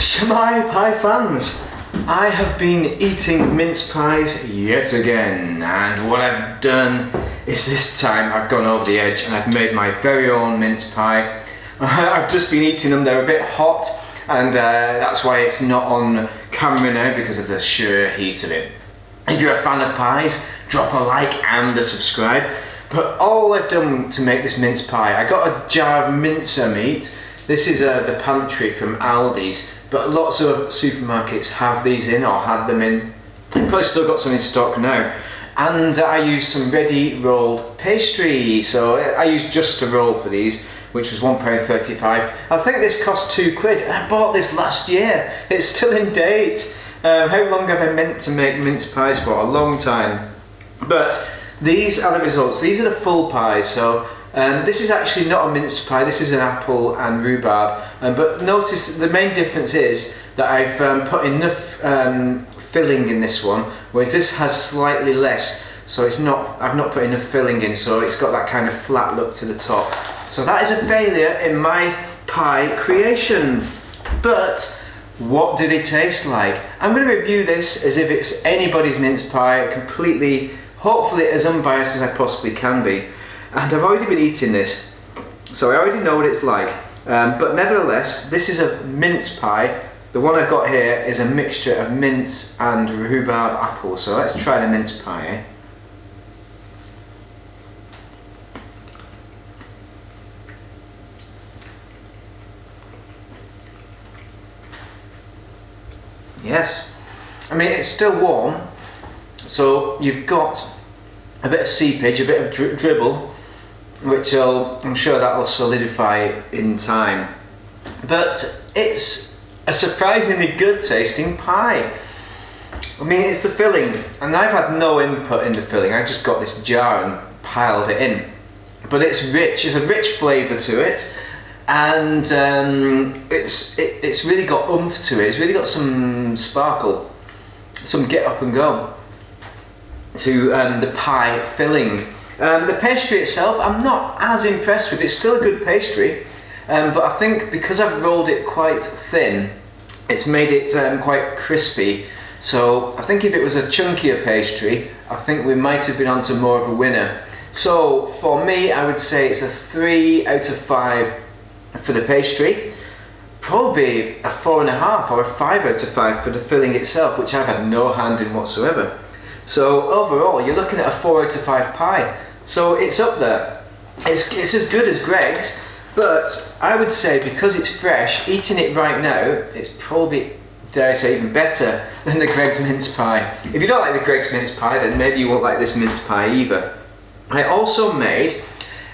Shemai pie fans, I have been eating mince pies yet again, and what I've done is this time I've gone over the edge and I've made my very own mince pie. I've just been eating them, they're a bit hot, and that's why it's not on camera now, because of the sheer heat of it. If you're a fan of pies, drop a like and a subscribe. But all I've done to make this mince pie, I got a jar of mincemeat. This is the pantry from Aldi's, but lots of supermarkets have these in, or had them in. I've probably still got some in stock now. And I used some ready rolled pastry, so I used Jus-rol for these, which was £1.35. I think this cost £2, and I bought this last year. It's still in date. How long have I meant to make mince pies for? A long time. But these are the results. These are the full pies. So this is actually not a minced pie. This is an apple and rhubarb. But notice the main difference is that I've put enough filling in this one, whereas this has slightly less. So it's not. I've not put enough filling in, so it's got that kind of flat look to the top. So that is a failure in my pie creation. But what did it taste like? I'm going to review this as if it's anybody's mince pie, completely, hopefully as unbiased as I possibly can be. And I've already been eating this, so I already know what it's like. But nevertheless, this is a mince pie. The one I've got here is a mixture of mince and rhubarb apple. So let's try the mince pie. Eh? Yes, I mean it's still warm, so you've got a bit of seepage, a bit of dribble, which I'm sure that will solidify in time. But it's a surprisingly good tasting pie. I mean, it's the filling, and I've had no input in the filling. I just got this jar and piled it in. But it's rich. There's a rich flavour to it. And it's really got oomph to it. It's really got some sparkle, some get up and go to the pie filling. The pastry itself, I'm not as impressed with. It's still a good pastry, but I think because I've rolled it quite thin, it's made it quite crispy. So I think if it was a chunkier pastry, I think we might have been onto more of a winner. So for me, I would say it's a 3 out of 5. For the pastry, probably a 4.5 or a 5 out of 5 for the filling itself, which I've had no hand in whatsoever. So overall, you're looking at a 4 out of 5 pie. So it's up there. It's as good as Greg's, but I would say because it's fresh, eating it right now, it's probably, dare I say, even better than the Greg's mince pie. If you don't like the Greg's mince pie, then maybe you won't like this mince pie either. I also made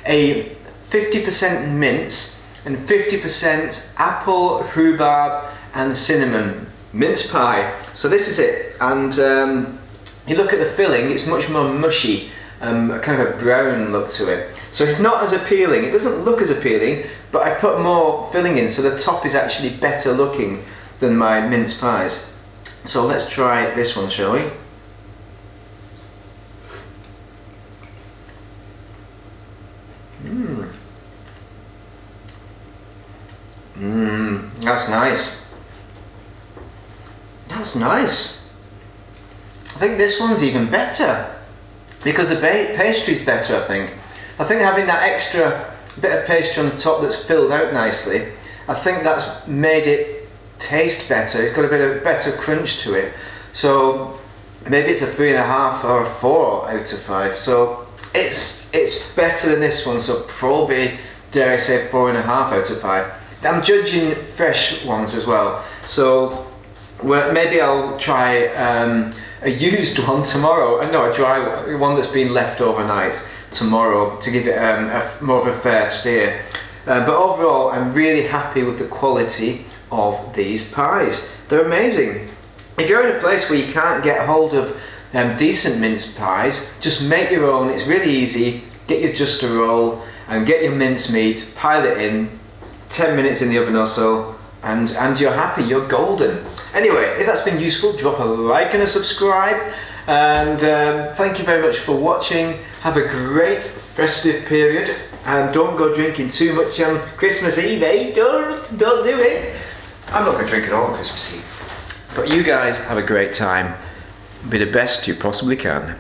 a 50% mince and 50% apple, rhubarb and cinnamon mince pie. So this is it, and you look at the filling, it's much more mushy, kind of a brown look to it. So it's not as appealing, it doesn't look as appealing, but I put more filling in, so the top is actually better looking than my mince pies. So let's try this one, shall we? That's nice. That's nice. I think this one's even better because the pastry's better, I think. I think having that extra bit of pastry on the top that's filled out nicely, I think that's made it taste better. It's got a bit of better crunch to it. So maybe it's a 3.5 or a 4 out of 5. So it's better than this one, so probably, dare I say, 4.5 out of 5. I'm judging fresh ones as well, so maybe I'll try a used one tomorrow. No, a dry one that's been left overnight tomorrow to give it more of a fair steer. But overall, I'm really happy with the quality of these pies. They're amazing. If you're in a place where you can't get hold of decent mince pies, just make your own. It's really easy. Get your Jus-rol and get your mincemeat, pile it in, 10 minutes in the oven or so, and you're happy, you're golden. Anyway, if that's been useful, drop a like and a subscribe, and thank you very much for watching. Have a great festive period, and don't go drinking too much on Christmas Eve, eh? Don't do it. I'm not going to drink it all on Christmas Eve. But you guys have a great time. Be the best you possibly can.